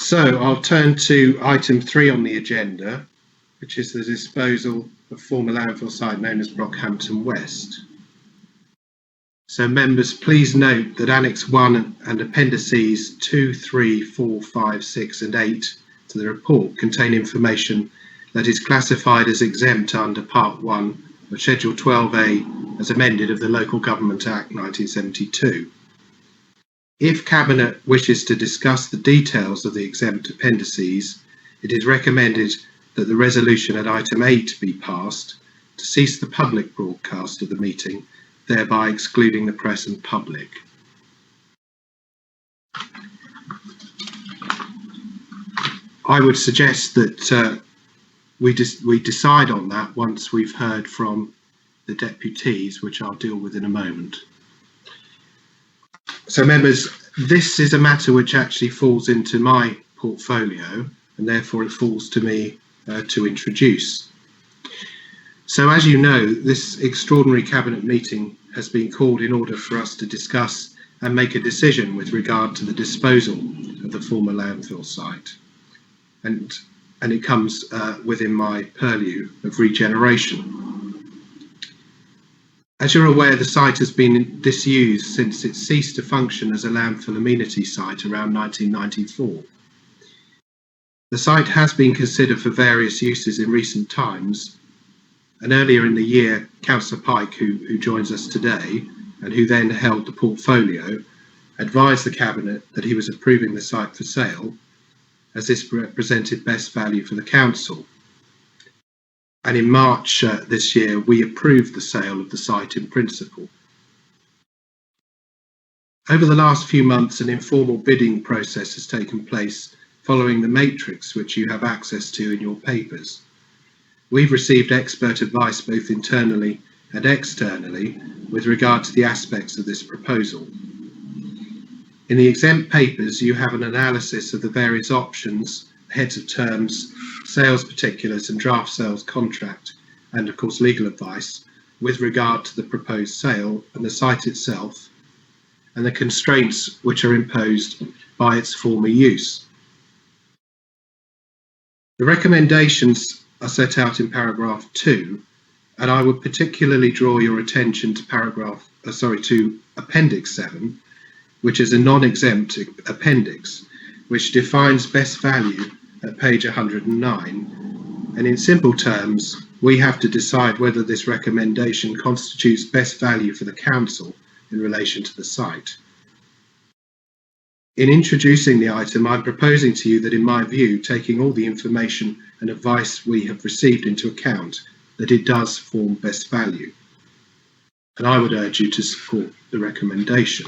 So I'll turn to item 3 on the agenda, which is the disposal of former landfill site known as Brockhampton West. So members, please note that Annex 1 and Appendices 2, 3, 4, 5, 6 and 8 to the report contain information that is classified as exempt under Part 1 of Schedule 12A as amended of the Local Government Act 1972. If Cabinet wishes to discuss the details of the exempt appendices, it is recommended that the resolution at item 8 be passed to cease the public broadcast of the meeting, thereby excluding the press and public. I would suggest that we decide on that once we've heard from the deputies, which I'll deal with in a moment. So members, this is a matter which actually falls into my portfolio, and therefore it falls to me to introduce. So as you know, this extraordinary Cabinet meeting has been called in order for us to discuss and make a decision with regard to the disposal of the former landfill site. And it comes within my purview of regeneration. As you're aware, the site has been disused since it ceased to function as a landfill amenity site around 1994. The site has been considered for various uses in recent times, and earlier in the year, Councillor Pike, who joins us today, and who then held the portfolio, advised the Cabinet that he was approving the site for sale, as this represented best value for the Council. And in March this year, we approved the sale of the site in principle. Over the last few months, an informal bidding process has taken place following the matrix which you have access to in your papers. We've received expert advice both internally and externally with regard to the aspects of this proposal. In the exempt papers, you have an analysis of the various options, heads of terms, sales particulars and draft sales contract, and of course legal advice with regard to the proposed sale and the site itself, and the constraints which are imposed by its former use. The recommendations are set out in paragraph 2, and I would particularly draw your attention to to Appendix 7, which is a non-exempt appendix, which defines best value at page 109, and in simple terms, we have to decide whether this recommendation constitutes best value for the Council in relation to the site. In introducing the item, I'm proposing to you that, in my view, taking all the information and advice we have received into account, that it does form best value. And I would urge you to support the recommendation.